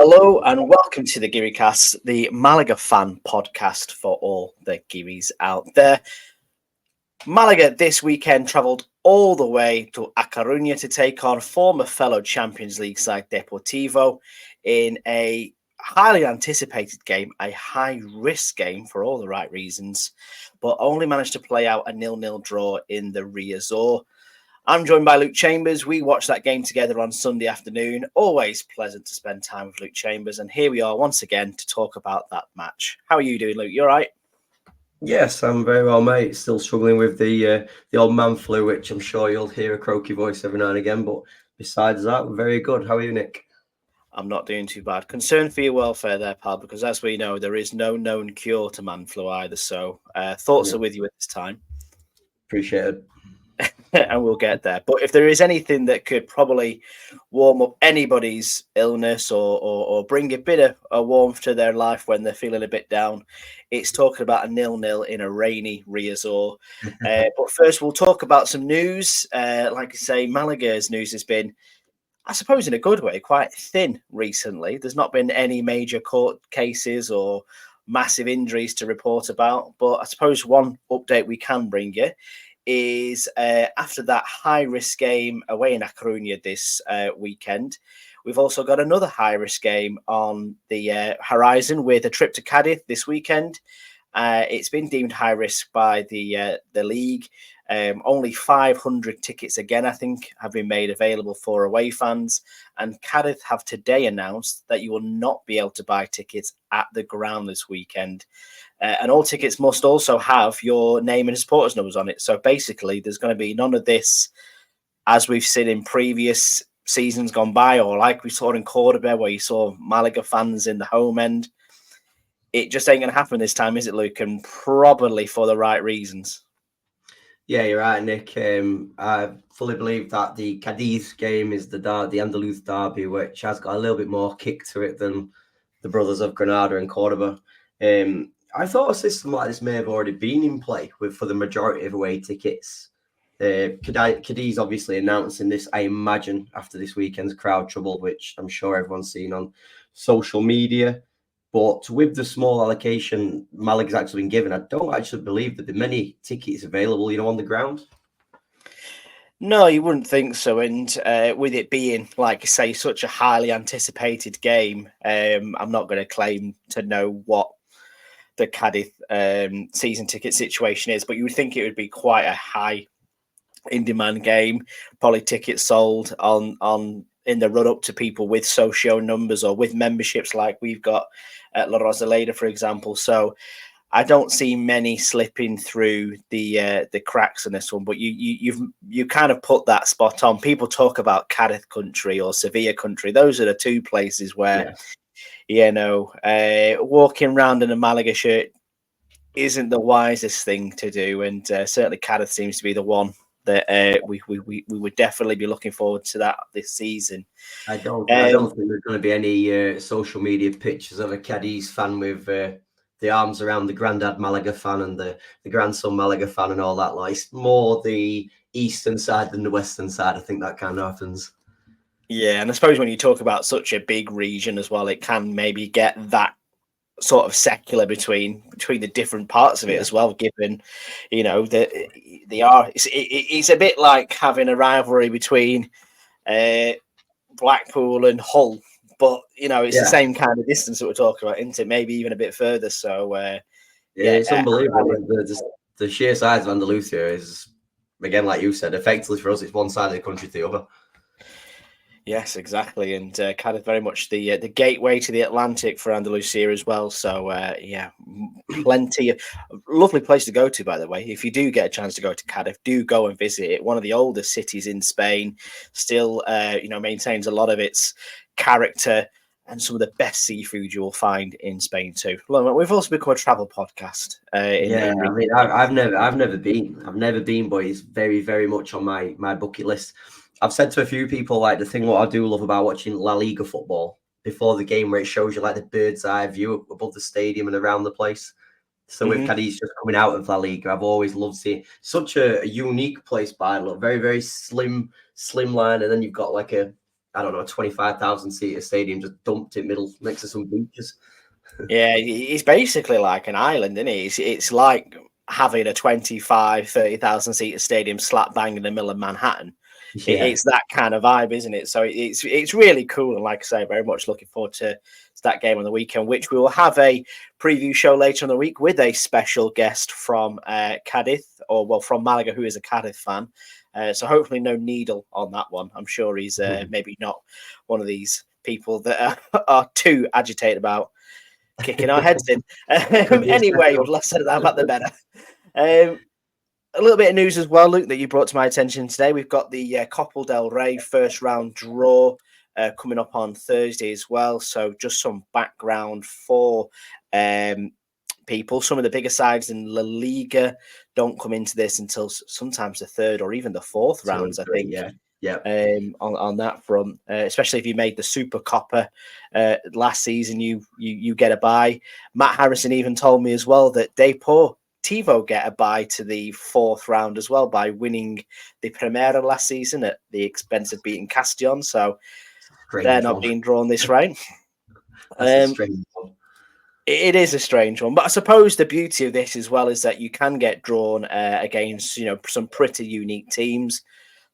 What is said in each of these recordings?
Hello and welcome to the GiriCast, the Malaga fan podcast for all the Giris out there. Malaga this weekend travelled all the way to A Coruña to take on former fellow Champions League side Deportivo in a highly anticipated game, a high-risk game for all the right reasons, but only managed to play out a 0-0 draw in the Riazor. I'm joined by Luke Chambers. We watched that game together on Sunday afternoon. Always pleasant to spend time with Luke Chambers. And here we are once again to talk about that match. How are you doing, Luke? You all right? Yes, I'm very well, mate. Still struggling with the old man flu, which I'm sure you'll hear a croaky voice every now and again. But besides that, we're very good. How are you, Nick? I'm not doing too bad. Concerned for your welfare there, pal, because as we know, there is no known cure to man flu either. So thoughts are with you at this time. Appreciate it. And we'll get there. But if there is anything that could probably warm up anybody's illness or bring a bit of a warmth to their life when they're feeling a bit down, it's talking about a 0-0 in a rainy Riazor. But first, we'll talk about some news. Like I say, Malaga's news has been, I suppose in a good way, quite thin recently. There's not been any major court cases or massive injuries to report about. But I suppose one update we can bring you is after that high-risk game away in A Coruña this weekend, we've also got another high-risk game on the horizon with a trip to Cadiz this weekend. It's been deemed high-risk by the league. Only 500 tickets again, I think, have been made available for away fans. And Cadiz have today announced that you will not be able to buy tickets at the ground this weekend. And all tickets must also have your name and supporters numbers on it. So basically, there's going to be none of this, as we've seen in previous seasons gone by, or like we saw in Cordoba, where you saw Malaga fans in the home end. It just ain't going to happen this time, is it, Luke? And probably for the right reasons. Yeah, you're right, Nick. I fully believe that the Cadiz game is the Andaluz derby, which has got a little bit more kick to it than the brothers of Granada and Cordoba. I thought a system like this may have already been in play for the majority of away tickets. Cadiz obviously announcing this, I imagine, after this weekend's crowd trouble, which I'm sure everyone's seen on social media. But with the small allocation Malaga's actually been given, I don't actually believe that there are many tickets available, on the ground. No, you wouldn't think so. And with it being, like I say, such a highly anticipated game, I'm not going to claim to know what the Cadiz season ticket situation is, but you would think it would be quite a high in-demand game. Probably tickets sold on in the run-up to people with socio numbers or with memberships like we've got at La Rosaleda, for example. So I don't see many slipping through the cracks in this one, but you kind of put that spot on. People talk about Cadiz country or Sevilla country. Those are the two places where, walking around in a Malaga shirt isn't the wisest thing to do, and certainly Cadiz seems to be the one that we would definitely be looking forward to that this season. I don't think there's going to be any social media pictures of a Cadiz fan with the arms around the granddad Malaga fan and the grandson Malaga fan and all that. Like, it's more the eastern side than the western side. I think that kind of happens. Yeah, and I suppose when you talk about such a big region as well, it can maybe get that sort of secular between the different parts of it as well, given that they are. It's a bit like having a rivalry between Blackpool and Hull, but it's the same kind of distance that we're talking about, isn't it? Maybe even a bit further. So it's unbelievable. The sheer size of Andalusia is, again, like you said, effectively for us, it's one side of the country to the other. Yes, exactly, and kind of very much the gateway to the Atlantic for Andalusia as well. So, plenty of lovely place to go to. By the way, if you do get a chance to go to Cadiz, do go and visit it. One of the oldest cities in Spain, still, maintains a lot of its character and some of the best seafood you will find in Spain too. We've also become a travel podcast. I've never been, but it's very, very much on my bucket list. I've said to a few people, like, the thing what I do love about watching La Liga football before the game, where it shows you like the bird's eye view above the stadium and around the place. So with Cadiz just coming out of La Liga, I've always loved seeing such a unique place by look, very, very slim line, and then you've got like a I don't know, 25,000 seater stadium, just dumped it middle next to some beaches. Yeah, it's basically like an island, isn't it? It's like having a 30,000 seater stadium slap bang in the middle of Manhattan. Yeah. It's that kind of vibe, isn't it? So it's really cool, and like I say, very much looking forward to that game on the weekend, which we will have a preview show later in the week with a special guest from Cadiz, from Malaga, who is a Cadiz fan. So hopefully no needle on that one. I'm sure he's maybe not one of these people that are too agitated about kicking our heads in. Anyway, the less said about the better. A little bit of news as well, Luke, that you brought to my attention today. We've got the Copa del Rey first round draw coming up on Thursday as well. So just some background for people. Some of the bigger sides in La Liga don't come into this until sometimes the third or even the fourth rounds, I think. Yeah. On that front, especially if you made the Super Copa last season, you get a bye. Matt Harrison even told me as well that Deportivo get a bye to the fourth round as well by winning the Primera last season at the expense of beating Castellón. So they're not being drawn this round. That's a strange one. It is a strange one, but I suppose the beauty of this as well is that you can get drawn against some pretty unique teams.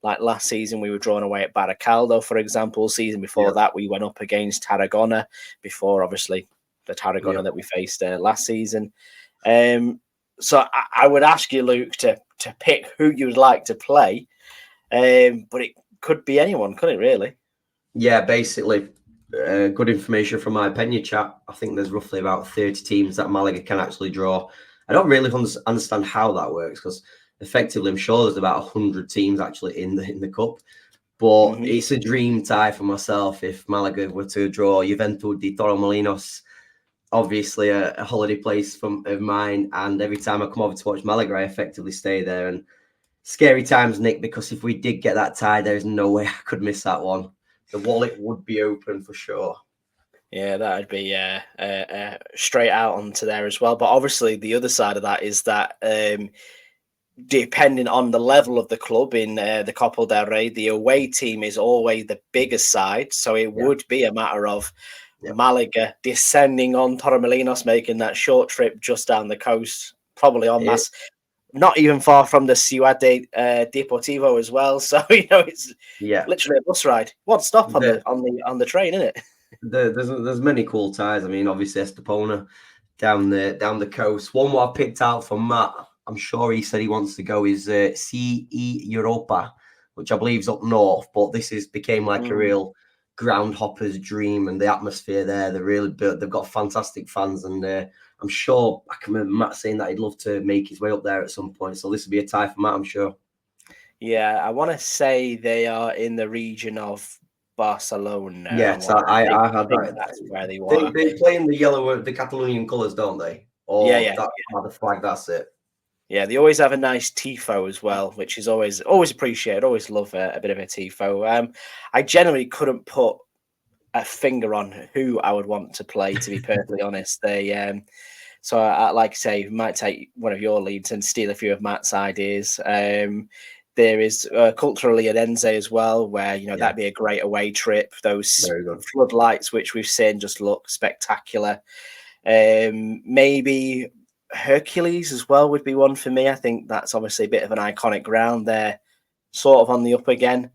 Like last season, we were drawn away at Baracaldo, for example. Season before that, we went up against Tarragona, before obviously the Tarragona that we faced last season. So I would ask you, Luke, to pick who you would like to play, but it could be anyone, couldn't it, really? Yeah, basically, good information from my Pena chat. I think there's roughly about 30 teams that Malaga can actually draw. I don't really understand how that works, because effectively, I'm sure there's about 100 teams actually in the cup, but it's a dream tie for myself if Malaga were to draw Juventud de Torremolinos. Obviously, a holiday place of mine, and every time I come over to watch Malaga, I effectively stay there. And scary times, Nick, because if we did get that tie, there's no way I could miss that one. The wallet would be open for sure. Yeah, that would be straight out onto there as well. But obviously, the other side of that is that depending on the level of the club in the Copa del Rey, the away team is always the biggest side. So it would be a matter of Malaga descending on Torremolinos, making that short trip just down the coast, probably en masse, not even far from the Ciudad Deportivo as well. So it's literally a bus ride, one stop on the train, isn't it? There's many cool ties. I mean, obviously Estepona down the coast. One what I picked out from Matt, I'm sure he said he wants to go, is CE Europa, which I believe is up north, but this became like a real ground hopper's dream, and the atmosphere there, they've got fantastic fans, and I'm sure I can remember Matt saying that he'd love to make his way up there at some point, so this will be a tie for Matt, I'm sure. Yeah, I want to say they are in the region of Barcelona. Yes, I had that. That's where they were. They play in the yellow, the Catalonian colours, don't they? Or the flag, that's it. Yeah, they always have a nice tifo as well, which is always appreciated. Always love a bit of a tifo. I generally couldn't put a finger on who I would want to play, to be perfectly honest. So I like to say, might take one of your leads and steal a few of Matt's ideas. There is culturally Odense as well, where that'd be a great away trip. Those floodlights, which we've seen, just look spectacular. Maybe Hercules as well would be one for me. I think that's obviously a bit of an iconic ground there, sort of on the up again.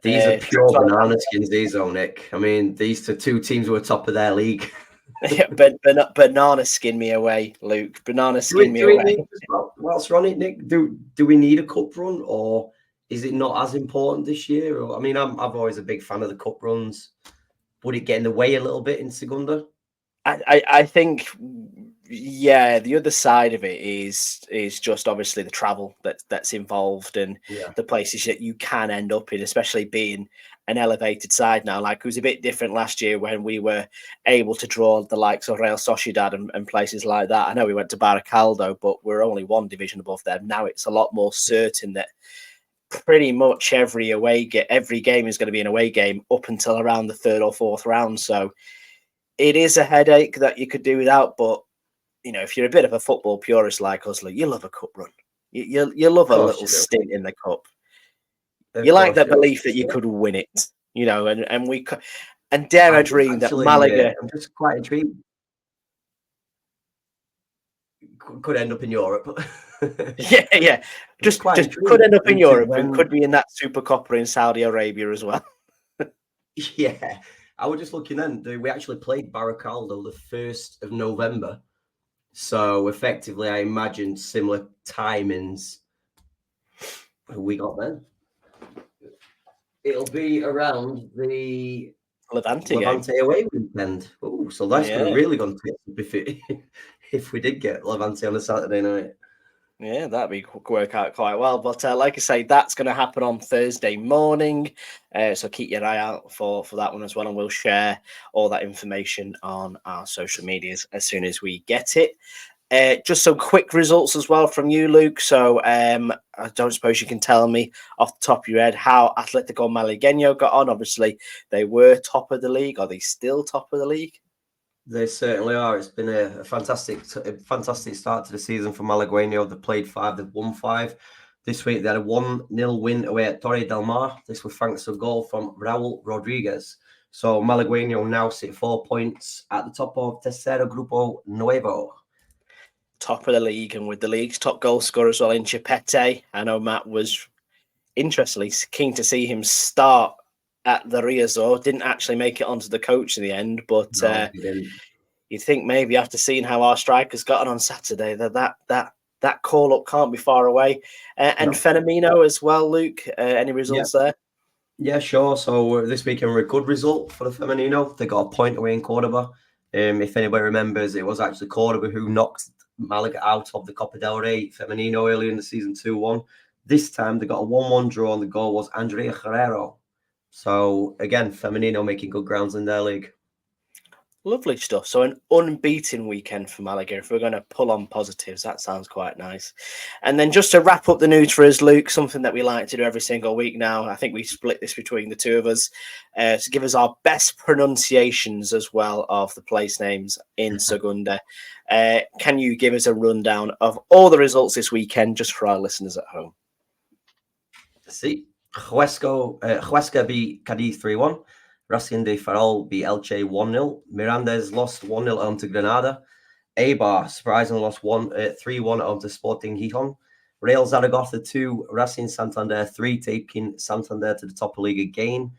These are pure banana skins, these, Nick. I mean, these two teams were top of their league. But banana skin me away, Luke. Banana skin me away. Whilst we're on it, Nick, do we need a cup run, or is it not as important this year? Or, I mean, I'm always a big fan of the cup runs. Would it get in the way a little bit in Segunda? I think, the other side of it is just obviously the travel that's involved and the places that you can end up in, especially being an elevated side now. Like, it was a bit different last year when we were able to draw the likes of Real Sociedad and places like that. I know we went to Baracaldo, but we're only one division above them. Now it's a lot more certain that pretty much every game is going to be an away game up until around the third or fourth round. So it is a headache that you could do without, but if you're a bit of a football purist like us, you love a cup run. You love a little stint in the cup. You like the belief that you could win it. you know, and we and dare I dream that Actually, Malaga. I'm just quite intrigued. Could end up in Europe. Yeah. Just quite could intrigued end up in into Europe and when. could be in that Super Copper in Saudi Arabia as well. Yeah, I was just looking then. We actually played Baracaldo the 1st of November. So effectively, I imagine similar timings we got then. It'll be around the Levante game. Levante away weekend. Oh, so that's Yeah. really going to if if we did get Levante on a Saturday night. Yeah, that'd work out quite well. But like I say, that's going to happen on Thursday morning. So keep your eye out for that one as well. And we'll share all that information on our social medias as soon as we get it. Just some quick results as well from you, Luke. So I don't suppose you can tell me off the top of your head how Atletico Malagueño got on. Obviously, they were top of the league. Are they still top of the league? They certainly are. It's been a fantastic start to the season for Malagueño. They played 5, they've won 5. This week they had a 1-0 win away at Torre del Mar. This was thanks to a goal from Raul Rodriguez. So Malagueño now sit 4 points at the top of Tercero Grupo Nuevo. Top of the league, and with the league's top goal scorer as well in Chipete. I know Matt was interestingly keen to see him start at the Riazor. Didn't actually make it onto the coach in the end, but No, he didn't. you think maybe after seeing how our strikers got on Saturday that call up can't be far away. And No. Fenomeno as well, Luke. Any results there? Yeah, sure. So this weekend were a good result for the Femenino. They got a point away in Cordoba. If anybody remembers, it was actually Cordoba who knocked Malaga out of the Copa del Rey Femenino early in the season 2-1. This time they got a 1-1 draw and the goal was Andrea Herrero. So again, Femenino making good grounds in their league. Lovely stuff. So an unbeaten weekend for Malaga. If we're going to pull on positives, that sounds quite nice. And then just to wrap up the news for us, Luke, something that we like to do every single week now. I think we split this between the two of us to give us our best pronunciations as well of the place names in Segunda. Can you give us a rundown of all the results this weekend just for our listeners at home? Sí. Huesca beat Cadiz 3-1. Racing de Ferrol beat Elche 1-0. Mirandes lost 1-0 home to Granada. Eibar surprisingly lost 3-1 home to Sporting Gijón. Real Zaragoza 2, Racing Santander 3, taking Santander to the top of the league again.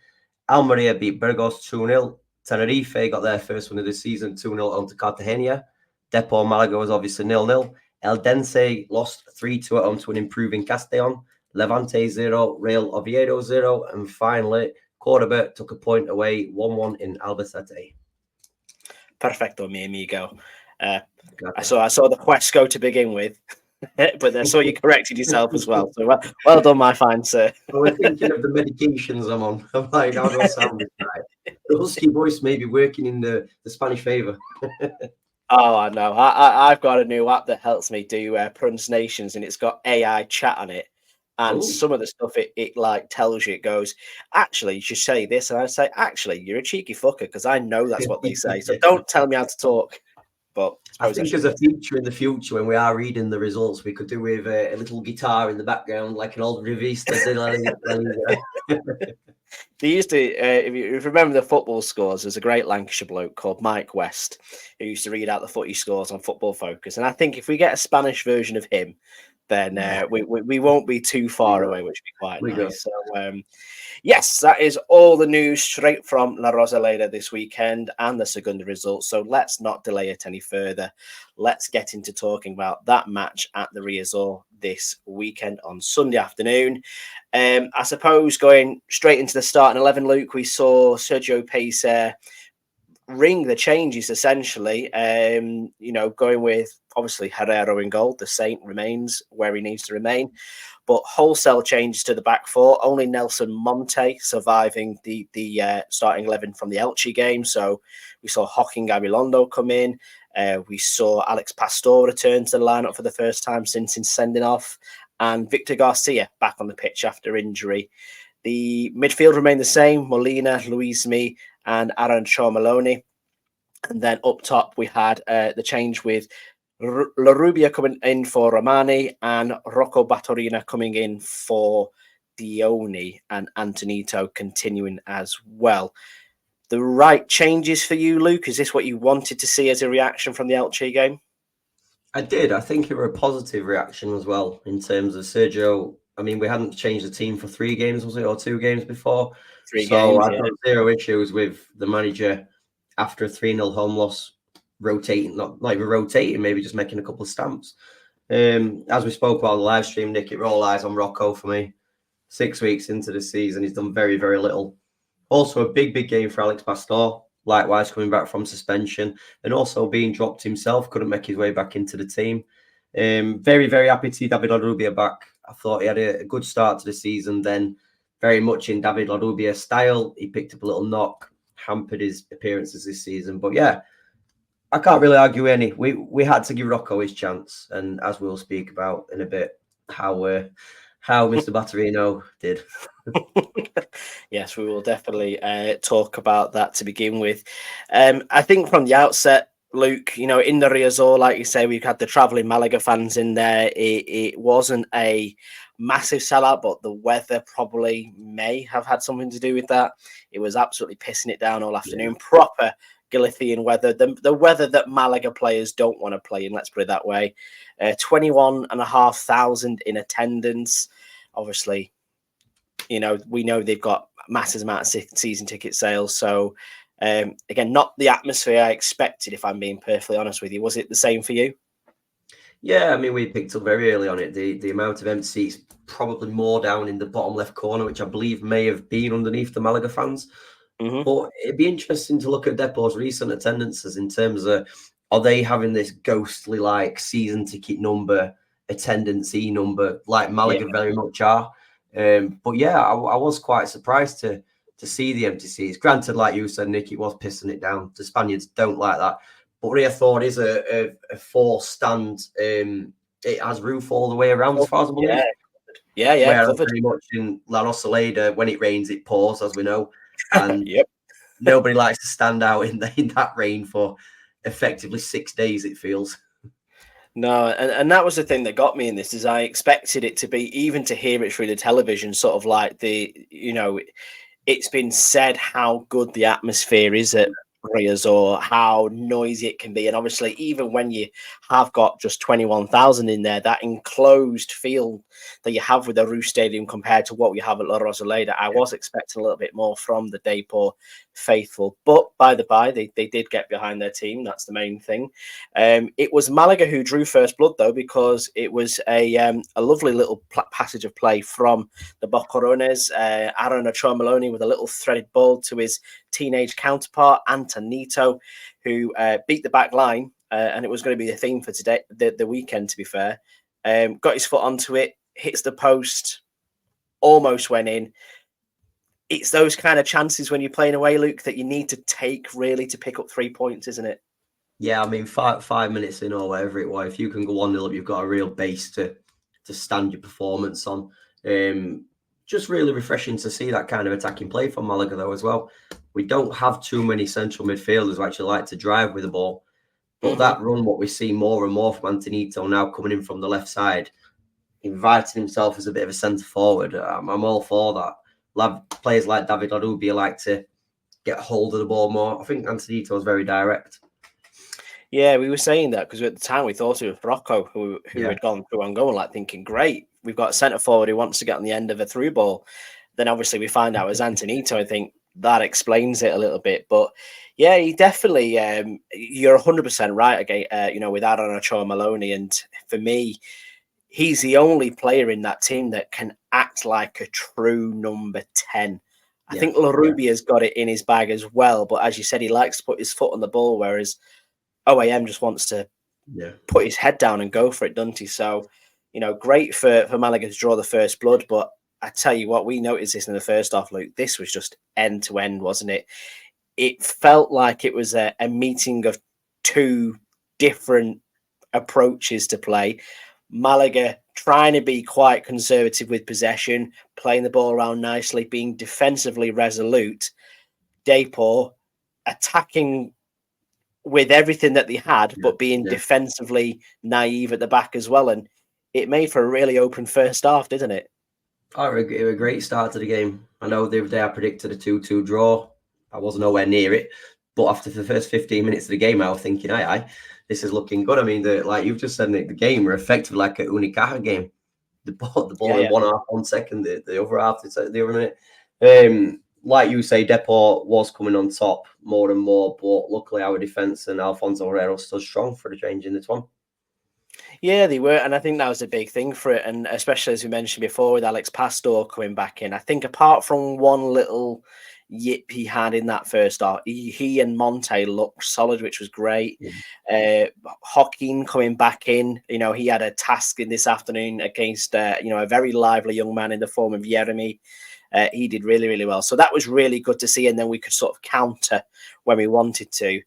Almeria beat Burgos 2-0. Tenerife got their first win of the season 2-0 home to Cartagena. Depor Malaga was obviously 0-0. Eldense lost 3-2 at home to an improving Castellon. Levante 0, Real Oviedo 0, and finally Cordoba took a point away 1-1 in Albacete. Perfecto, mi amigo. I saw the Huesco to begin with, but I saw you corrected yourself as well. So well done, my fine sir. I was thinking of the medications I'm on. I'm like, how do I sound this right? The husky voice may be working in the Spanish favour. Oh, I know. I've got a new app that helps me do pronunciations, and it's got AI chat on it. And some of the stuff it like tells you, it goes, actually, you should say this. And I say, actually, you're a cheeky fucker, because I know that's what they say. So don't tell me how to talk. But I think as a feature in the future, when we are reading the results, we could do with a little guitar in the background, like an old revista. They used to, if you remember the football scores, there's a great Lancashire bloke called Mike West who used to read out the footy scores on Football Focus. And I think if we get a Spanish version of him, then we won't be too far away, which would be quite nice. So, yes, that is all the news straight from La Rosaleda this weekend and the Segunda results. So let's not delay it any further. Let's get into talking about that match at the Riazor this weekend on Sunday afternoon. I suppose going straight into the starting 11, Luke, we saw Sergio Pacer ring the changes essentially. Going with obviously Herrero in goal. The Saint remains where he needs to remain, but wholesale changes to the back four. Only Nelson Monte surviving the starting 11 from the Elche game. So we saw Joaquin Gabilondo come in. We saw Alex Pastor return to the lineup for the first time since his sending off, and Victor Garcia back on the pitch after injury. The midfield remained the same: Molina, Luismi, and Aaron Chormaloni. And then up top, we had the change with La Rubia coming in for Romani and Rocco Batorina coming in for Dione and Antonito continuing as well. The right changes for you, Luke? Is this what you wanted to see as a reaction from the Elche game? I did. I think it were a positive reaction as well in terms of Sergio. I mean, we hadn't changed the team for 3 games, was it, or 2 games before? 3 So games, I've yeah. got zero issues with the manager after a 3-0 home loss rotating, not even rotating, maybe just making a couple of stamps. As we spoke about on the live stream, Nick, it were all eyes on Rocco for me. 6 weeks into the season, he's done very, very little. Also, a big game for Alex Pastor. Likewise, coming back from suspension and also being dropped himself, couldn't make his way back into the team. Very, very happy to see David Larrubia back. I thought he had a good start to the season. Then, very much in David Larrubia style, he picked up a little knock, hampered his appearances this season. But yeah, I can't really argue any. We had to give Rocco his chance, and as we'll speak about in a bit, how Mr. Batterino did. Yes, we will definitely talk about that to begin with. I think from the outset, Luke, in the Riazor, like you say, we've had the travelling Malaga fans in there. It wasn't a massive sellout, but the weather probably may have had something to do with that. It was absolutely pissing it down all afternoon. Yeah. Proper Galician weather, the weather that Malaga players don't want to play in, let's put it that way. 21,500 in attendance. Obviously, we know they've got massive amount of season ticket sales. So, again, not the atmosphere I expected, if I'm being perfectly honest with you. Was it the same for you? Yeah, I mean, we picked up very early on it. The amount of empty seats, probably more down in the bottom left corner, which I believe may have been underneath the Malaga fans. Mm-hmm. But it'd be interesting to look at Depot's recent attendances in terms of, are they having this ghostly like season ticket number, attendance number, like Malaga very much are. But yeah, I was quite surprised to see the empty seats. Granted, like you said, Nick, it was pissing it down. The Spaniards don't like that. But Riazor is a 4-stand. It has roof all the way around, as far as I believe. Yeah. Whereas Covered. very much in La Rosaleda, when it rains, it pours, as we know. And nobody likes to stand out in that rain for effectively 6 days, it feels. No, and that was the thing that got me in this, is I expected it to be, even to hear it through the television, sort of like it's been said how good the atmosphere is at Riazor, how noisy it can be. And obviously, even when you have got just 21,000 in there, that enclosed feel that you have with the Roof Stadium compared to what we have at La Rosaleda, I was expecting a little bit more from the Depot faithful. But by the by, they did get behind their team. That's the main thing. It was Malaga who drew first blood, though, because it was a lovely little passage of play from the Boquerones. Aaron Ochoa Maloney with a little threaded ball to his teenage counterpart, Antonito, who beat the back line. And it was going to be the theme for today, the weekend, to be fair. Got his foot onto it, hits the post, almost went in. It's those kind of chances when you're playing away, Luke, that you need to take really to pick up 3 points, isn't it? Yeah, I mean, 5 minutes in or whatever it was, if you can go 1-0 up, you've got a real base to stand your performance on. Just really refreshing to see that kind of attacking play from Malaga, though, as well. We don't have too many central midfielders who actually like to drive with the ball. But that run, what we see more and more from Antonito now coming in from the left side, inviting himself as a bit of a centre forward, I'm all for that. Players like David Larrubia like to get hold of the ball more. I think Antonito was very direct. Yeah, we were saying that because at the time we thought it was Rocco who had gone through on goal, like thinking, great, we've got a centre forward who wants to get on the end of a through ball. Then obviously we find out it was Antonito. I think that explains it a little bit. But yeah, he definitely, you're 100% right again, with Aaron Ochoa Maloney. And for me, he's the only player in that team that can act like a true number 10. I think Larrubia's got it in his bag as well. But as you said, he likes to put his foot on the ball, whereas OAM just wants to put his head down and go for it, doesn't he? So, great for Malaga to draw the first blood. But I tell you what, we noticed this in the first half, Luke. This was just end to end, wasn't it? It felt like it was a meeting of two different approaches to play. Malaga trying to be quite conservative with possession, playing the ball around nicely, being defensively resolute. Depot attacking with everything that they had, but being defensively naive at the back as well. And it made for a really open first half, didn't it? Oh, it was a great start to the game. I know the other day I predicted a 2-2 draw. I was nowhere near it. But after the first 15 minutes of the game, I was thinking, aye, this is looking good. I mean, like you've just said, Nick, the game were effectively like a Unicaja game. The ball in 1 half, 1 second, the other half, the other minute. Like you say, Deport was coming on top more and more, but luckily our defence and Alfonso Herrera stood strong for the change in this one. Yeah, they were, and I think that was a big thing for it, and especially as we mentioned before with Alex Pastor coming back in. I think apart from one little yip he had in that first half, he and Monte looked solid, which was great. Joaquin coming back in, he had a task in this afternoon against a very lively young man in the form of Jeremy. He did really, really well. So that was really good to see, and then we could sort of counter when we wanted to.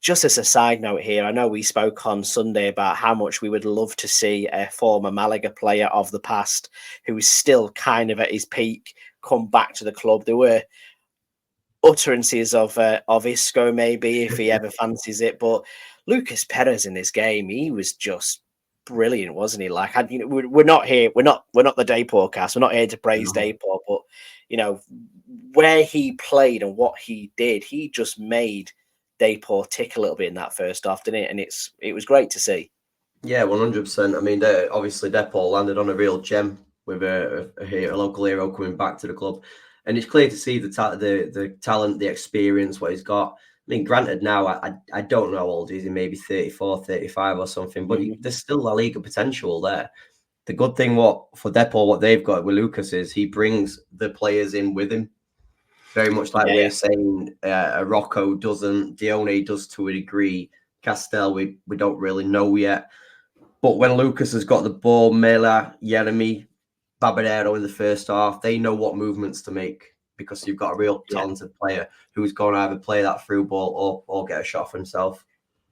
Just as a side note here, I know we spoke on Sunday about how much we would love to see a former Malaga player of the past who is still kind of at his peak come back to the club. There were utterances of Isco maybe if he ever fancies it, but Lucas Perez in this game, he was just brilliant, wasn't he? Like, we're not here, we're not the Dayport cast, we're not here to praise Dayport, but where he played and what he did, he just made Dayport tick a little bit in that first half, didn't it? And it was great to see. Yeah, 100%. I mean, obviously Deport landed on a real gem with a local hero coming back to the club, and it's clear to see the talent, the experience, what he's got. I mean, granted, now I don't know how old he is, maybe 34, 35 or something, but there's still La Liga potential there. The good thing for Deport, what they've got with Lucas is he brings the players in with him. Very much like we're saying, Rocco doesn't, Dione does to a degree. Castel, we don't really know yet. But when Lucas has got the ball, Mela, Jeremy, Babadero in the first half, they know what movements to make because you've got a real talented player who's going to either play that through ball or get a shot for himself.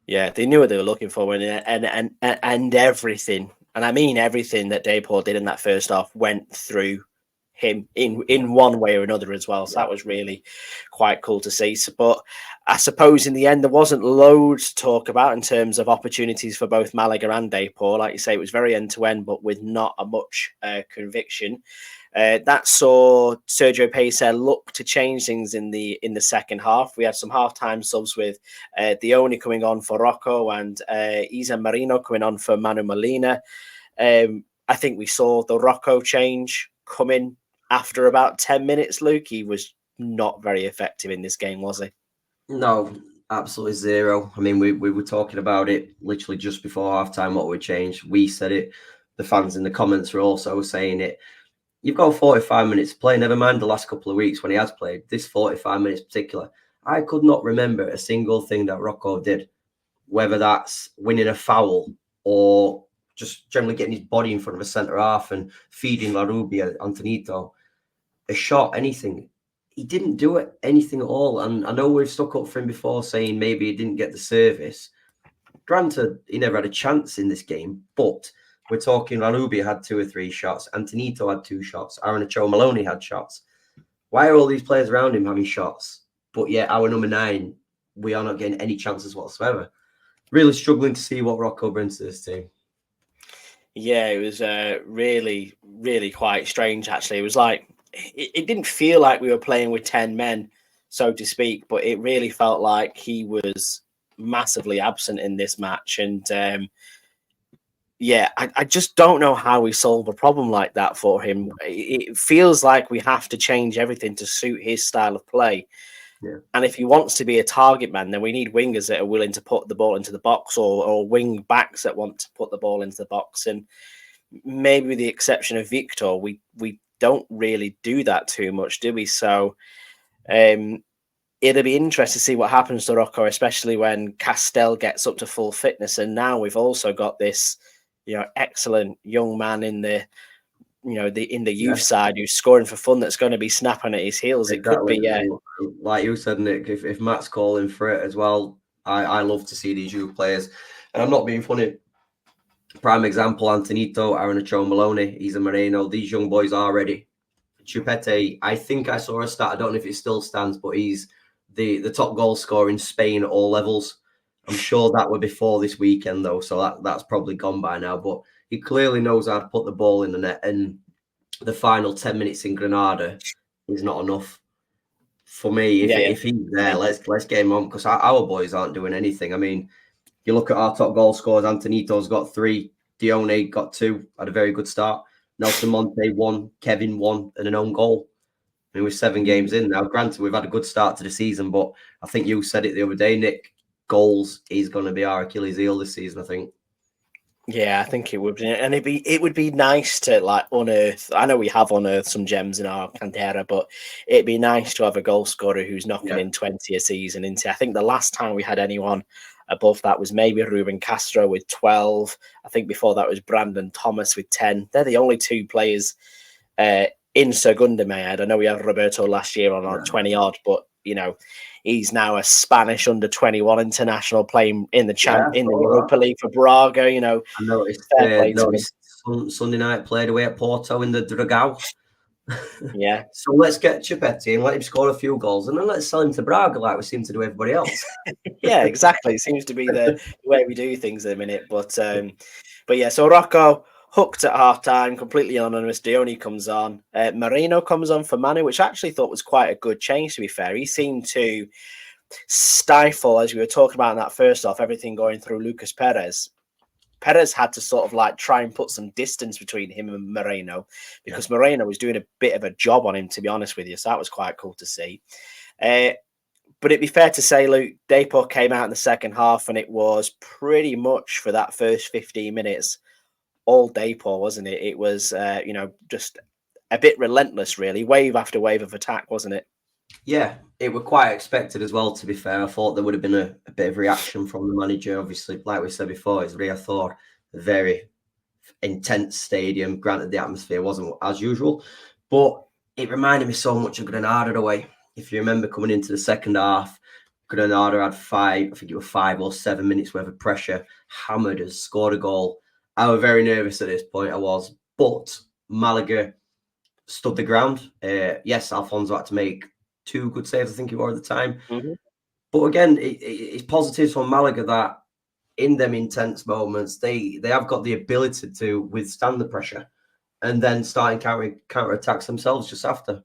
Yeah, they knew what they were looking for, and everything, and I mean everything that Dayport did in that first half went through him in one way or another as well. So that was really quite cool to see. But I suppose in the end, there wasn't loads to talk about in terms of opportunities for both Malaga and Dayport. Like you say, it was very end-to-end, but with not a much conviction. That saw Sergio Peiser look to change things in the second half. We had some halftime subs with Dione coming on for Rocco and Isa Marino coming on for Manu Molina. I think we saw the Rocco change coming after about 10 minutes, Luke. He was not very effective in this game, was he? No, absolutely zero. I mean, we were talking about it literally just before halftime, what would change. We said it. The fans in the comments were also saying it. You've got 45 minutes to play. Never mind the last couple of weeks when he has played. This 45 minutes in particular, I could not remember a single thing that Rocco did, whether that's winning a foul or just generally getting his body in front of a centre half and feeding La Rubia, Antonito, a shot, anything. He didn't do it, anything at all. And I know we've stuck up for him before saying maybe he didn't get the service. Granted, he never had a chance in this game, but we're talking Ranubia had 2 or 3 shots. Antonito had 2 shots. Aaron Ochoa Maloney had shots. Why are all these players around him having shots? But yet our number 9, we are not getting any chances whatsoever. Really struggling to see what Rocco brings to this team. Yeah, it was really, really quite strange, actually. It was like, it didn't feel like we were playing with 10 men, so to speak, but it really felt like he was massively absent in this match. And I just don't know how we solve a problem like that for him. It feels like we have to change everything to suit his style of play. Yeah. And if he wants to be a target man, then we need wingers that are willing to put the ball into the box or wing backs that want to put the ball into the box. And maybe with the exception of Victor, we don't really do that too much, do we? So it'll be interesting to see what happens to Rocco, especially when Castel gets up to full fitness. And now we've also got this, excellent young man in the youth side who's scoring for fun that's going to be snapping at his heels. Exactly. It could be, like you said, Nick, if Matt's calling for it as well, I love to see these youth players. And I'm not being funny. Prime example, Antonito, Aaron Ochoa Maloney, Isa Moreno, these young boys are ready. Chupete, I think I saw a stat, I don't know if it still stands, but he's the top goal scorer in Spain at all levels. I'm sure that were before this weekend, though, so that's probably gone by now. But he clearly knows how to put the ball in the net. And the final 10 minutes in Granada is not enough for me. Yeah, If he's there, let's get him on, because our boys aren't doing anything. I mean, you look at our top goal scorers. Antonito's got 3, Dione got 2, had a very good start. Nelson Monte 1, Kevin 1, and an own goal. I mean, we're 7 games in now. Granted, we've had a good start to the season, but I think you said it the other day, Nick. Goals is going to be our Achilles heel this season, I think. Yeah, I think it would be, and it would be nice to like unearth. I know we have unearthed some gems in our cantera, but it'd be nice to have a goal scorer who's knocking in 20 a season. Into I think the last time we had anyone above that was maybe Ruben Castro with 12. I think before that was Brandon Thomas with 10. They're the only 2 players in Segunda, may I add. I know we had Roberto last year on 20 odd, but he's now a Spanish under-21 international playing in the Europa League for Braga. I noticed, Sunday night played away at Porto in the Dragao. Yeah. So let's get Chipetti and let him score a few goals, and then let's sell him to Braga like we seem to do everybody else. Yeah, exactly. It seems to be the way we do things at the minute. But yeah, so Rocco hooked at half time, completely anonymous. Dione comes on. Moreno comes on for Manu, which I actually thought was quite a good change, to be fair. He seemed to stifle, as we were talking about in that first half, everything going through Lucas Perez. Perez had to sort of like try and put some distance between him and Moreno, because Moreno was doing a bit of a job on him, to be honest with you. So that was quite cool to see. But it'd be fair to say, Luke, Depor came out in the second half, and it was pretty much for that first 15 minutes all Depor, wasn't it? It was, just a bit relentless, really. Wave after wave of attack, wasn't it? Yeah, it were quite expected as well, to be fair. I thought there would have been a bit of reaction from the manager. Obviously, like we said before, it's Riazor, a very intense stadium. Granted, the atmosphere wasn't as usual, but it reminded me so much of Granada away. If you remember coming into the second half, Granada had 5 or 7 minutes worth of pressure, hammered us, scored a goal. I was very nervous at this point, but Malaga stood the ground. Yes, Alfonso had to make 2 good saves, I think he were at the time. Mm-hmm. But again, it's positives from Malaga that in them intense moments, they have got the ability to withstand the pressure and then starting counter attacks themselves just after.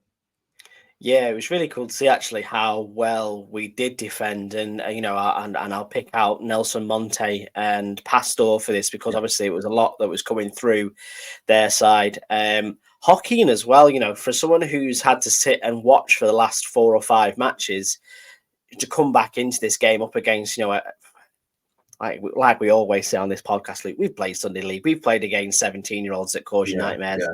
Yeah, it was really cool to see actually how well we did defend, and and I'll pick out Nelson Monte and Pastor for this, because obviously it was a lot that was coming through their side. Joaquin as well, for someone who's had to sit and watch for the last 4 or 5 matches, to come back into this game up against, like we always say on this podcast, Luke, we've played Sunday League, we've played against 17-year-olds that cause you nightmares.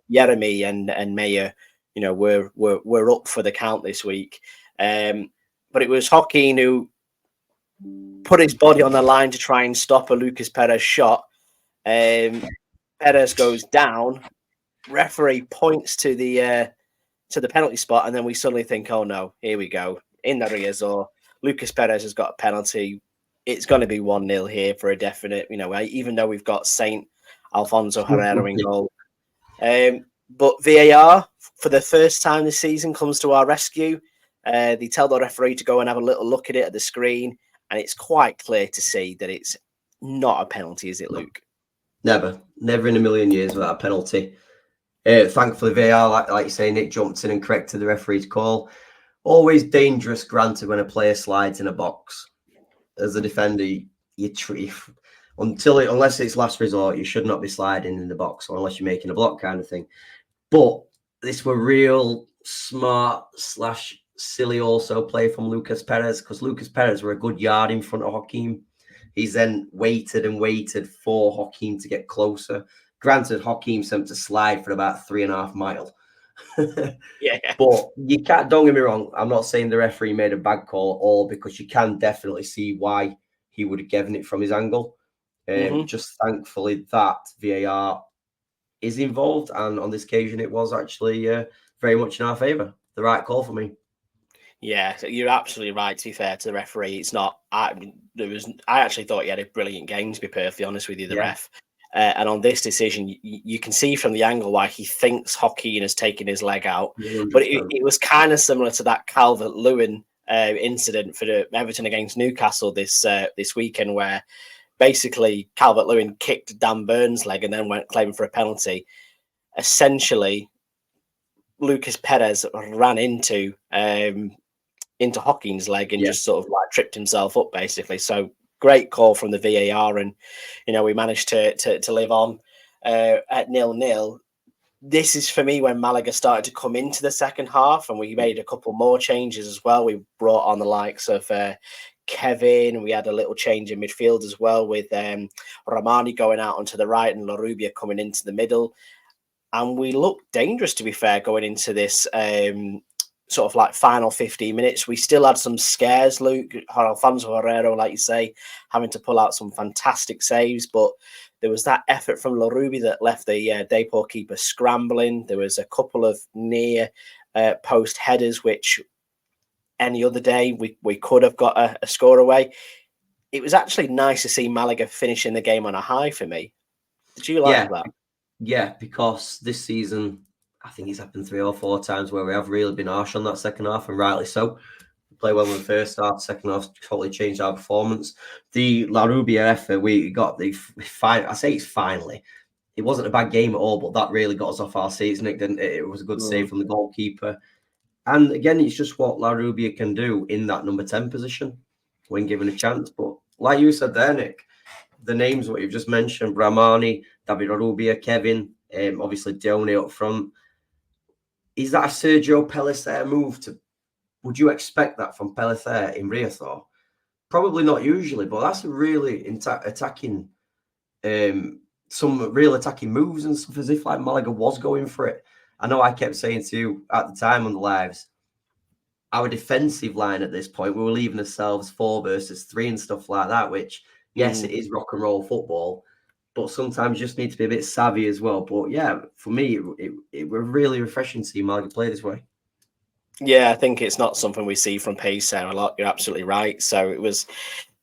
Jeremy and Mayer, we're up for the count this week. But it was Joaquin who put his body on the line to try and stop a Lucas Perez shot. Perez goes down. Referee points to the penalty spot, and then we suddenly think, oh no, here we go. In the Riazor, Lucas Perez has got a penalty. It's going to be 1-0 here for a definite, even though we've got Saint Alfonso Herrera in goal. But VAR, for the first time this season, comes to our rescue. They tell the referee to go and have a little look at it at the screen, and it's quite clear to see that it's not a penalty, is it, Luke? Never in a million years without a penalty. Thankfully, VAR, like you say, Nick jumped in and corrected the referee's call. Always dangerous, granted, when a player slides in a box. As a defender, unless it's last resort, you should not be sliding in the box, or unless you're making a block kind of thing. But this were real smart / silly also play from Lucas Perez, because Lucas Perez were a good yard in front of Joaquin. He's then waited for Joaquin to get closer. Granted, Joaquin sent to slide for about 3.5 miles. Yeah. But you can't, don't get me wrong, I'm not saying the referee made a bad call at all, because you can definitely see why he would have given it from his angle. Just thankfully that VAR is involved, and on this occasion it was actually very much in our favour. The right call for me. Yeah, you're absolutely right. To be fair to the referee, it's not. I actually thought he had a brilliant game, to be perfectly honest with you, the ref. And on this decision, you can see from the angle why he thinks Joaquin has taken his leg out. 100%. But it was kind of similar to that Calvert-Lewin incident for the Everton against Newcastle this weekend, where basically Calvert-Lewin kicked Dan Burns' leg and then went claiming for a penalty. Essentially, Lucas Perez ran into Hocking's leg and just sort of like tripped himself up, basically. So great call from the VAR, and we managed to live on at 0-0. This is for me when Malaga started to come into the second half, and we made a couple more changes as well. We brought on the likes of Kevin. We had a little change in midfield as well, with Ramani going out onto the right and La Rubia coming into the middle. And we looked dangerous, to be fair, going into this sort of like final 15 minutes. We still had some scares, Luke. Alfonso Herrero, like you say, having to pull out some fantastic saves, but there was that effort from La Rubia that left the Depor keeper scrambling. There was a couple of near post headers, which any other day we could have got a score away. It was actually nice to see Malaga finishing the game on a high for me. Did you like that? Yeah, because this season, I think it's happened 3 or 4 times where we have really been harsh on that second half, and rightly so. We play well in the first half, second half totally changed our performance. The La Rubia effort, we got I say it's finally. It wasn't a bad game at all, but that really got us off our seats, Nick, didn't it? It was a good save from the goalkeeper. And again, it's just what La Rubia can do in that number 10 position when given a chance. But like you said there, Nick, the names what you've just mentioned, Bramani, David Rubia, Kevin, obviously Dione up front. Is that a Sergio Pellicer move? Would you expect that from Pellicer in Riazor? Probably not usually, but that's a really attacking, some real attacking moves and stuff, as if like Malaga was going for it. I know I kept saying to you at the time on the lives, our defensive line at this point, we were leaving ourselves 4 versus 3 and stuff like that, which, yes, it is rock and roll football, but sometimes you just need to be a bit savvy as well. But yeah, for me, it was really refreshing to see Malaga play this way. Yeah, I think it's not something we see from Pellicer a lot. You're absolutely right. So it was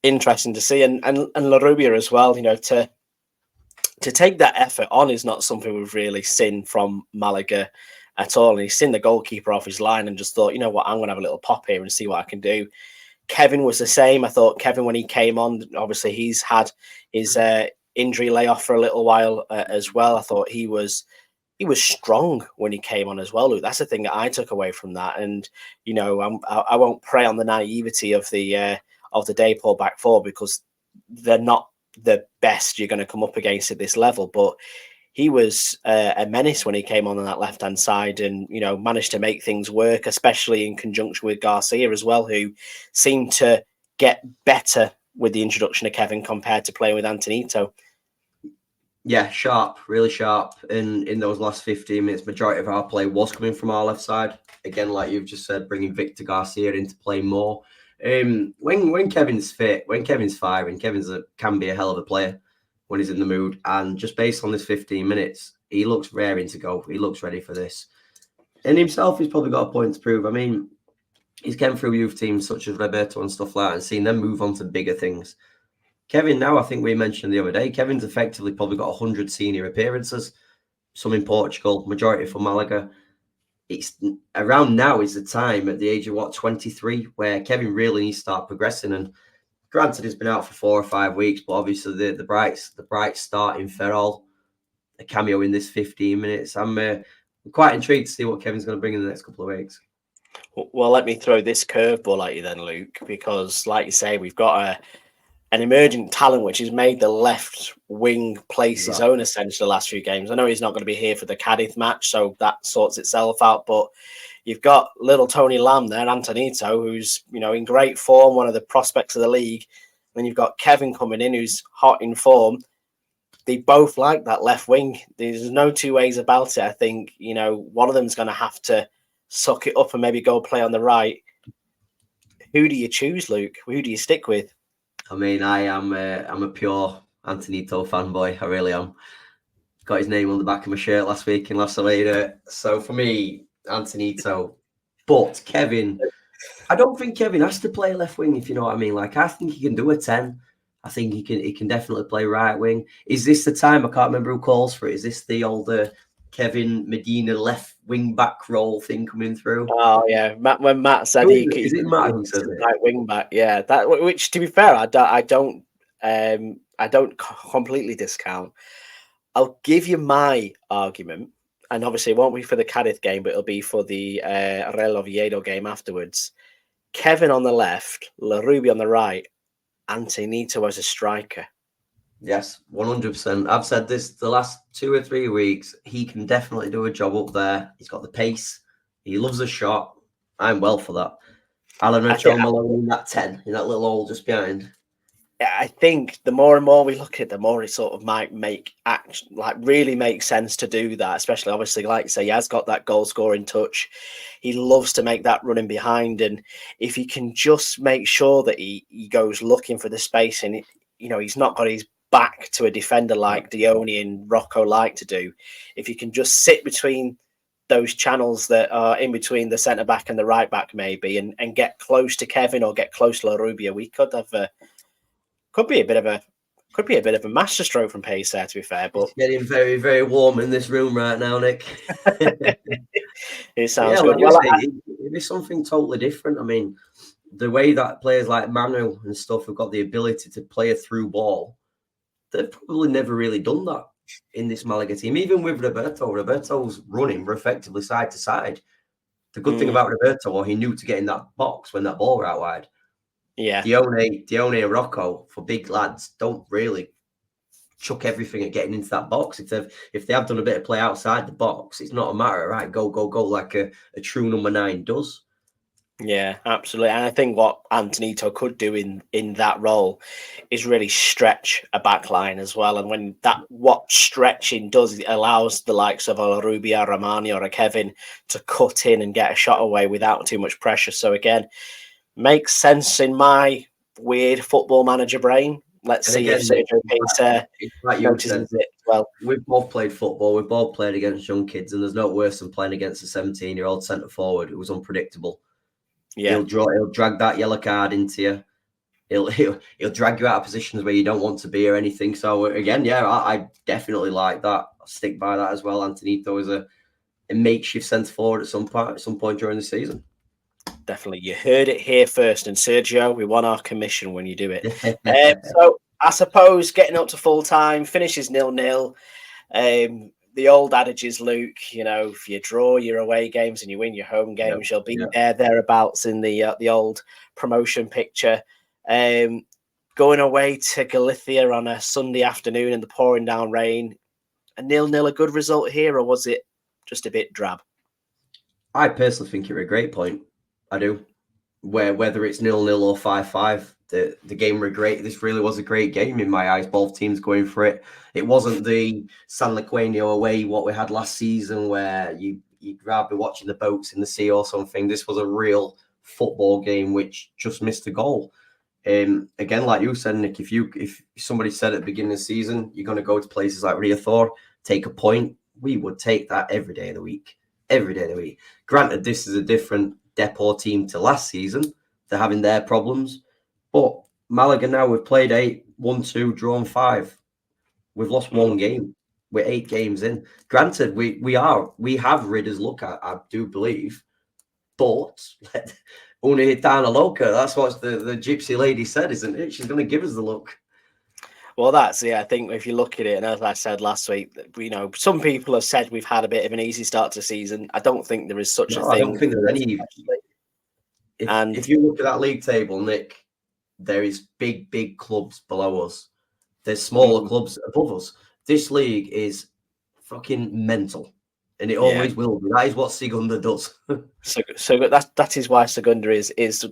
interesting to see, and La Rubia as well. To take that effort on is not something we've really seen from Malaga at all. And he's seen the goalkeeper off his line and just thought, you know what, I'm going to have a little pop here and see what I can do. Kevin was the same. I thought Kevin, when he came on, obviously he's had his injury layoff for a little while as well. I thought he was strong when he came on as well, Luke. That's the thing that I took away from that. And I won't prey on the naivety of the Depor back four, because they're not the best you're going to come up against at this level. But he was a menace when he came on that left-hand side, and managed to make things work, especially in conjunction with Garcia as well, who seemed to get better with the introduction of Kevin compared to playing with Antonito. Yeah, sharp, really sharp. In those last 15 minutes, majority of our play was coming from our left side. Again, like you've just said, bringing Victor Garcia into play more. When Kevin's fit, when Kevin's firing, can be a hell of a player when he's in the mood. And just based on this 15 minutes, he looks raring to go. He looks ready for this. And himself, he's probably got a point to prove. I mean, he's came through youth teams such as Roberto and stuff like that, and seen them move on to bigger things. Kevin now, I think we mentioned the other day, Kevin's effectively probably got 100 senior appearances, some in Portugal, majority for Malaga. It's around now is the time at the age of 23, where Kevin really needs to start progressing. And granted, he's been out for 4 or 5 weeks, but obviously the bright start in Ferrol, a cameo in this 15 minutes. I'm quite intrigued to see what Kevin's going to bring in the next couple of weeks. Well, let me throw this curveball at you then, Luke, because like you say, we've got an emerging talent which has made the left wing place his own essentially the last few games. I know he's not going to be here for the Cadiz match, so that sorts itself out. But you've got little Tony Lamb there, Antonito, who's in great form, one of the prospects of the league. Then you've got Kevin coming in, who's hot in form. They both like that left wing. There's no two ways about it. I think one of them's going to have to suck it up and maybe go play on the right. Who do you choose, Luke? Who do you stick with? I mean, I'm a pure Antonito fanboy. I really am. Got his name on the back of my shirt last week in Rosaleda. So for me, Antonito. But Kevin, I don't think Kevin has to play left wing, if you know what I mean. Like, I think he can do a 10. I think he can definitely play right wing. Is this the time? I can't remember who calls for it. Is this the older Kevin Medina left wing back role thing coming through? Oh yeah, when Matt said is it Matt who says it? Right wing back, yeah. That, which to be fair, I don't completely discount. I'll give you my argument, and obviously it won't be for the Cadiz game, but it'll be for the Real Oviedo game afterwards. Kevin on the left, Larubi on the right, Antonito as a striker. Yes, 100%. I've said this the last 2 or 3 weeks. He can definitely do a job up there. He's got the pace. He loves a shot. I'm well for that. Alan Ocho Malone in that 10, in that little hole just behind. I think the more and more we look at it, the more it sort of might really make sense to do that. Especially, obviously, like you say, he has got that goal scoring touch. He loves to make that running behind, and if he can just make sure that he goes looking for the space, and he's not got his back to a defender like Dione and Rocco like to do. If you can just sit between those channels that are in between the centre back and the right back, maybe, and get close to Kevin or get close to La Rubia, we could have could be a bit of a masterstroke from pace there, to be fair. But it's getting very, very warm in this room right now, Nick. It sounds good. Well, it is something totally different. I mean, the way that players like Manu and stuff have got the ability to play a through ball, they've probably never really done that in this Malaga team. Even with Roberto's running effectively side to side. The good thing about Roberto, he knew to get in that box when that ball were out wide. Yeah. Dione and Rocco, for big lads, don't really chuck everything at getting into that box. If they have done a bit of play outside the box, it's not a matter of, right, go, like a true number 9 does. Yeah, absolutely. And I think what Antonito could do in that role is really stretch a back line as well. And what stretching does, it allows the likes of a Rubia, Romani, or a Kevin to cut in and get a shot away without too much pressure. So again, makes sense in my weird football manager brain. Let's see if Sergio Pizza notices it as well. We've both played football. We've both played against young kids, and there's no worse than playing against a 17-year-old centre forward who was unpredictable. Yeah. He'll drag that yellow card into you. He'll drag you out of positions where you don't want to be or anything. So again, I definitely like that. I'll stick by that as well. Antonito is a makeshift centre forward at some point during the season. Definitely. You heard it here first. And Sergio, we want our commission when you do it. So I suppose getting up to full time, finishes 0-0. The old adage is, Luke, if you draw your away games and you win your home games, you'll be thereabouts in the old promotion picture. Going away to Galicia on a Sunday afternoon in the pouring down rain, a 0-0 a good result here, or was it just a bit drab? I personally think you're a great point. I do. Whether it's 0-0 or 5-5, the game were great. This really was a great game in my eyes. Both teams going for it. It wasn't the San Lequenio away what we had last season, where you'd rather be watching the boats in the sea or something. This was a real football game which just missed a goal. Again, like you said, Nick, if somebody said at the beginning of the season you're going to go to places like Riazor, take a point, we would take that every day of the week. Every day of the week. Granted, this is a different Depor team to last season. They're having their problems. But Malaga now, we've played 8, 1-2, drawn 5. We've lost 1 game. We're 8 games in. Granted, we have Ridder's luck, I do believe. But una gitana loca, that's what the gypsy lady said, isn't it? She's going to give us the look. Well, I think if you look at it, and as I said last week, some people have said we've had a bit of an easy start to the season. I don't think there is such a thing. I don't think there's any. If you look at that league table, Nick, there is big clubs below us. There's smaller clubs above us. This league is fucking mental, and it always will be. That is what Segunda does. so that is why Segunda is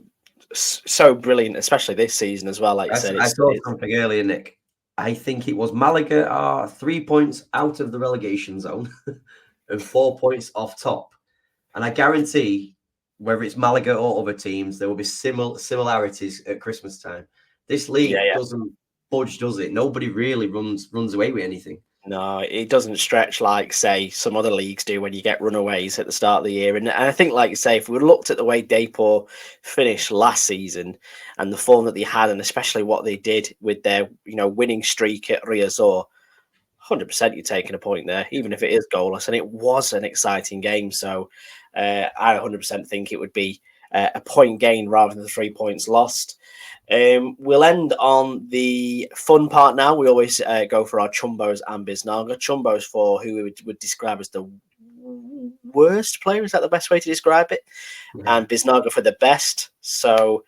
so brilliant, especially this season as well. Like you said, I saw something earlier, Nick. I think it was Malaga are 3 points out of the relegation zone and 4 points off top. And I guarantee, whether it's Malaga or other teams, there will be similarities at Christmas time. This league doesn't budge, does it? Nobody really runs away with anything. No, it doesn't stretch like, say, some other leagues do when you get runaways at the start of the year. And I think, like you say, if we looked at the way Depor finished last season and the form that they had, and especially what they did with their winning streak at Riazor, 100% you're taking a point there, even if it is goalless. And it was an exciting game. So I 100% think it would be a point gain rather than 3 points lost. We'll end on the fun part now. We always go for our Chumbos and Biznaga. Chumbos for who we would describe as the worst player. Is that the best way to describe it? Yeah. And Biznaga for the best. So,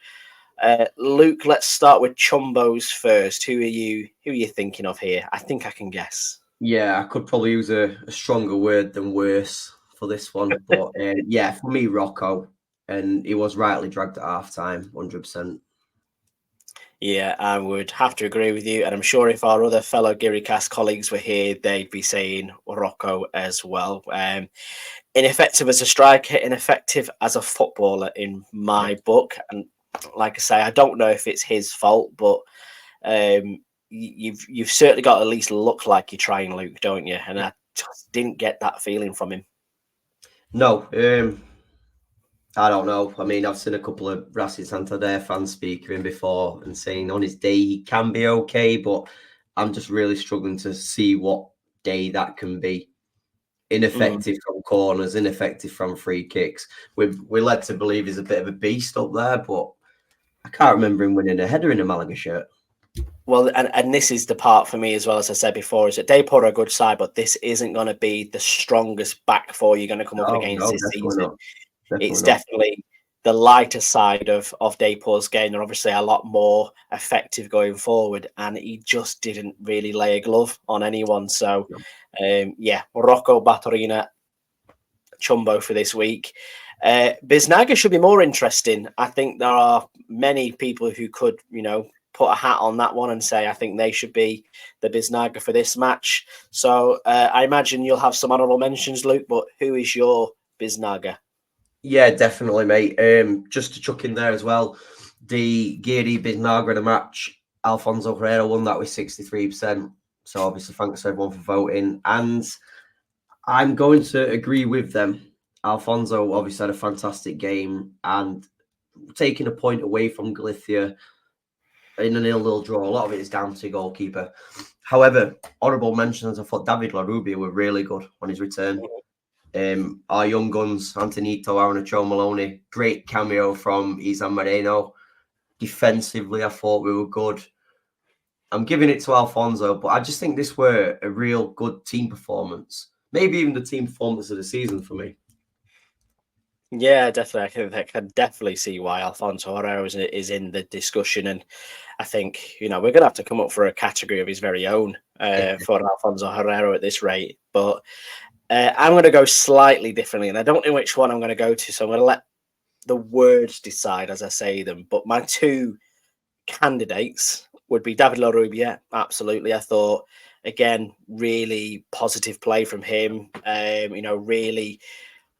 Luke, let's start with Chumbos first. Who are you thinking of here? I think I can guess. Yeah, I could probably use a stronger word than worse for this one. But yeah, for me, Rocco. And he was rightly dragged at half time, 100%. Yeah, I would have to agree with you. And I'm sure if our other fellow GearyCast colleagues were here, they'd be saying Rocco as well. Ineffective as a striker, ineffective as a footballer in my book. And like I say, I don't know if it's his fault, but you've certainly got to at least look like you're trying, Luke, don't you? And I just didn't get that feeling from him. No, I don't know. I mean, I've seen a couple of Racing Santander fans speak of him before and saying on his day he can be okay, but I'm just really struggling to see what day that can be. Ineffective from corners, ineffective from free kicks. We're led to believe he's a bit of a beast up there, but I can't remember him winning a header in a Malaga shirt. Well, and this is the part for me as well, as I said before, is that Depor are a good side, but this isn't going to be the strongest back four you're going to come up against this season. It's definitely the lighter side of Depor's game. They're obviously a lot more effective going forward, and he just didn't really lay a glove on anyone. So, yeah, Rocco Batorina, Chumbo for this week. Biznaga should be more interesting. I think there are many people who could, put a hat on that one and say, I think they should be the Biznaga for this match. So I imagine you'll have some honourable mentions, Luke, but who is your Biznaga? Yeah, definitely, mate. Just to chuck in there as well, the Geary Biznaga in the match, Alfonso Herrera won that with 63%. So obviously, thanks everyone for voting. And I'm going to agree with them. Alfonso obviously had a fantastic game, and taking a point away from Galicia in a 0-0 draw, a lot of it is down to the goalkeeper. However, honourable mentions, I thought David Larrubia were really good on his return. Our young guns, Antonito, Aaron Ochoa Maloney, great cameo from Izan Moreno. Defensively, I thought we were good. I'm giving it to Alfonso, but I just think this were a real good team performance. Maybe even the team performance of the season for me. Yeah, definitely. I can definitely see why Alfonso Herrera is in the discussion. And I think, we're going to have to come up for a category of his very own for Alfonso Herrera at this rate. But I'm going to go slightly differently, and I don't know which one I'm going to go to. So I'm going to let the words decide as I say them. But my two candidates would be David Larrubia. Absolutely. I thought, again, really positive play from him. Really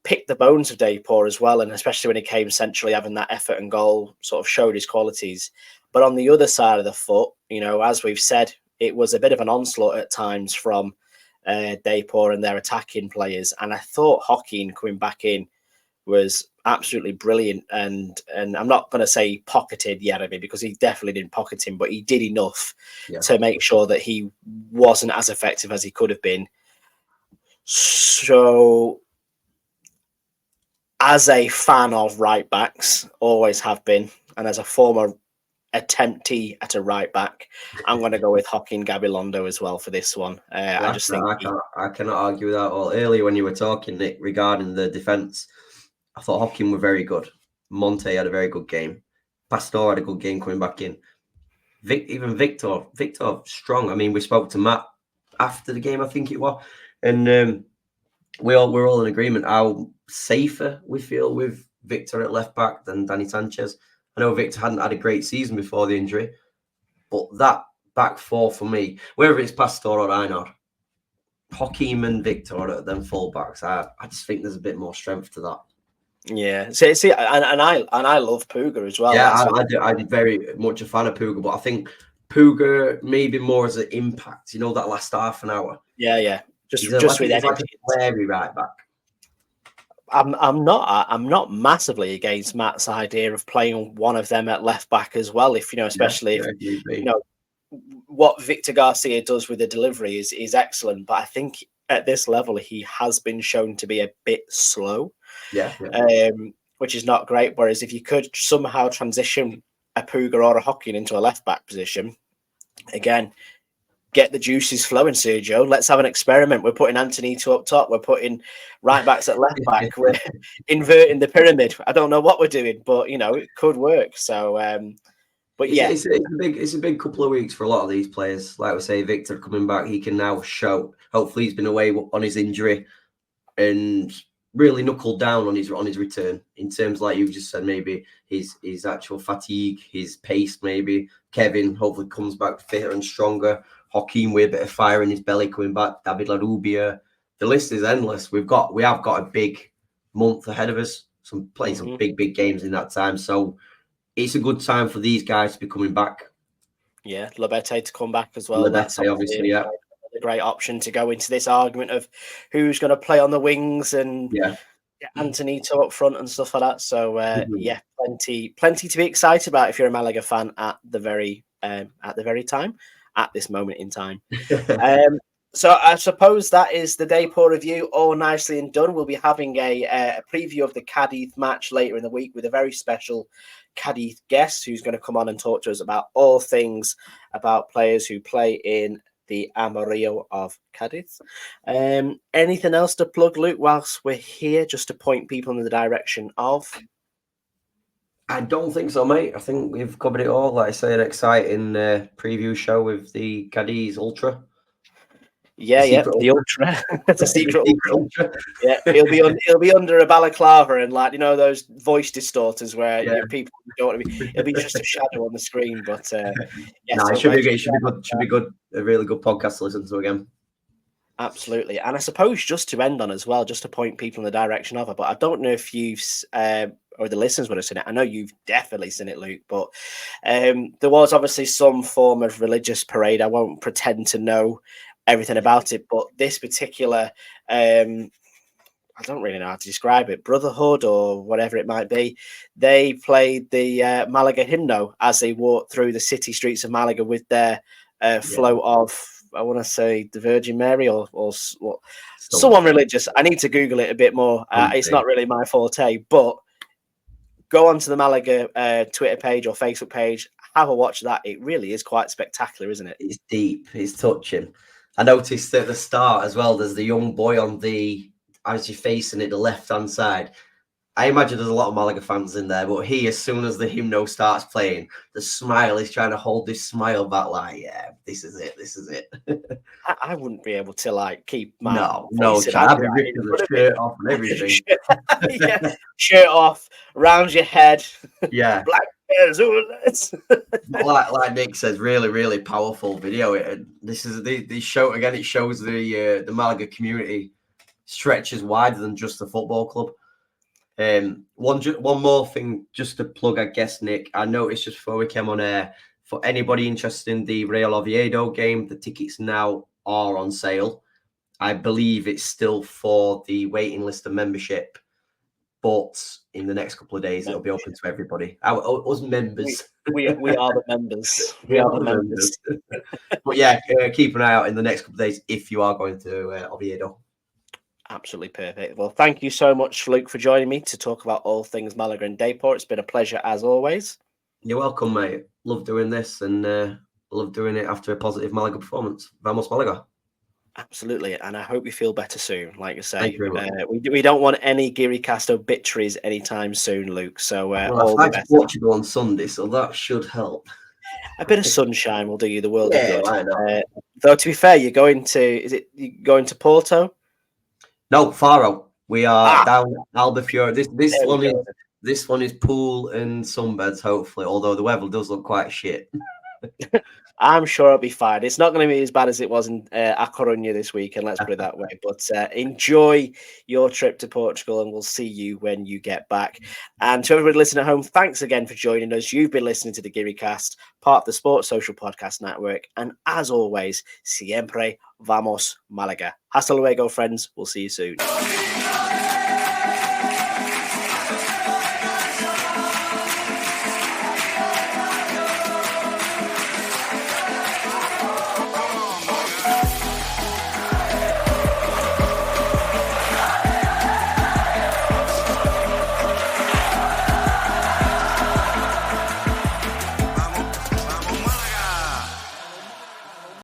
picked the bones of Depor as well, and especially when he came centrally, having that effort and goal sort of showed his qualities. But on the other side of the foot, as we've said, it was a bit of an onslaught at times from Depor and their attacking players. And I thought Joaquin coming back in was absolutely brilliant. And I'm not going to say pocketed Jeremy, because he definitely didn't pocket him, but he did enough to make sure that he wasn't as effective as he could have been. So, as a fan of right backs, always have been, and as a former attemptee at a right back, I'm going to go with Joaquin Gabilondo as well for this one. I just think I cannot argue with that at all. Earlier when you were talking, Nick, regarding the defence, I thought Joaquin were very good. Monte had a very good game. Pastor had a good game coming back in. Even Victor strong. I mean, we spoke to Matt after the game, I think it was, and we're all in agreement how safer we feel with Victor at left back than Danny Sanchez. I know Victor hadn't had a great season before the injury, but that back four for me, whether it's Pastor or Einar, Joaquin and Victor are them full backs. I just think there's a bit more strength to that. Yeah, see, and I love Puga as well. Yeah, I'm very much a fan of Puga, but I think Puga maybe more as an impact. That last half an hour. Yeah, just with energy. like a flary right back. I'm not massively against Matt's idea of playing one of them at left back as well. If especially if what Victor Garcia does with the delivery is excellent, but I think at this level he has been shown to be a bit slow. Which is not great. Whereas if you could somehow transition a Puga or a Joaquin into a left back position, again, get the juices flowing, Sergio. Let's have an experiment. We're putting Antonito up top. We're putting right backs at left back. We're inverting the pyramid. I don't know what we're doing, but it could work. So, but yeah, it's a big couple of weeks for a lot of these players. Like we say, Victor coming back, he can now show. Hopefully, he's been away on his injury and really knuckled down on his return in terms, like you just said, maybe his actual fatigue, his pace, maybe. Kevin hopefully comes back fitter and stronger. Joaquin with a bit of fire in his belly coming back. David Larubia. The list is endless. We have got a big month ahead of us. Some big games in that time. So it's a good time for these guys to be coming back. Yeah, Labete to come back as well. That's obviously, yeah. A great option to go into this argument of who's going to play on the wings and get Antonito up front and stuff like that. So yeah, plenty to be excited about if you're a Malaga fan at the very time, at this moment in time. So I suppose that is the Depor review, all nicely and done. We'll be having a preview of the Cadiz match later in the week with a very special Cadiz guest who's going to come on and talk to us about all things about players who play in the Amarillo of Cadiz. Anything else to plug, Luke, whilst we're here, just to point people in the direction of? I don't think so, mate. I think we've covered it all. Like I say, an exciting preview show with the Cadiz Ultra. The Ultra. It's a secret Ultra. Yeah, he'll be under a balaclava and those voice distorters where people don't want to be. It'll be just a shadow on the screen. But it should be good. A really good podcast to listen to again. Absolutely, and I suppose just to end on as well, just to point people in the direction of it. But I don't know if you've or the listeners would have seen it. I know you've definitely seen it, Luke. But there was obviously some form of religious parade. I won't pretend to know everything about it, but this particular I don't really know how to describe it, brotherhood or whatever it might be, they played the Malaga hymno as they walked through the city streets of Malaga with their float of, I want to say, the Virgin Mary or someone religious. I need to Google it a bit more. It's not really my forte, but go onto the Malaga Twitter page or Facebook page, have a watch of that. It really is quite spectacular, isn't it? It's deep, it's touching. I noticed at the start as well, there's the young boy as you're facing it, the left-hand side. I imagine there's a lot of Malaga fans in there, but as soon as the hymno starts playing, the smile is trying to hold this smile back like, yeah, this is it. I wouldn't be able to keep my no, I'd be ripping the shirt off and everything. Shirt off, round your head. Yeah. Black like Nick says, really, really powerful video. This show again. It shows the Malaga community stretches wider than just the football club. One more thing, just to plug, I guess, Nick. I noticed just before we came on air, for anybody interested in the Real Oviedo game, the tickets now are on sale. I believe it's still for the waiting list of membership. But in the next couple of days, it'll be open to everybody. Us members. We are the members. We are the members. But yeah, keep an eye out in the next couple of days if you are going to Oviedo. Absolutely perfect. Well, thank you so much, Luke, for joining me to talk about all things Malaga and Depor. It's been a pleasure as always. You're welcome, mate. Love doing this and love doing it after a positive Malaga performance. Vamos Malaga. Absolutely, and I hope you feel better soon. Like you say, we don't want any Giri-cast obituaries anytime soon, Luke. So all the best. Portugal on Sunday, so that should help. A bit of sunshine will do you the world of good. Though to be fair, you're going to Porto? No, Faro. We are down Albafiore. This one is pool and sunbeds, hopefully. Although the weather does look quite shit. I'm sure it'll be fine. It's not going to be as bad as it was in A Coruña this weekend, let's put it that way. But enjoy your trip to Portugal, and we'll see you when you get back. And to everybody listening at home, thanks again for joining us. You've been listening to the Giri-cast, part of the Sports Social Podcast Network. And as always, siempre vamos Malaga. Hasta luego, friends. We'll see you soon.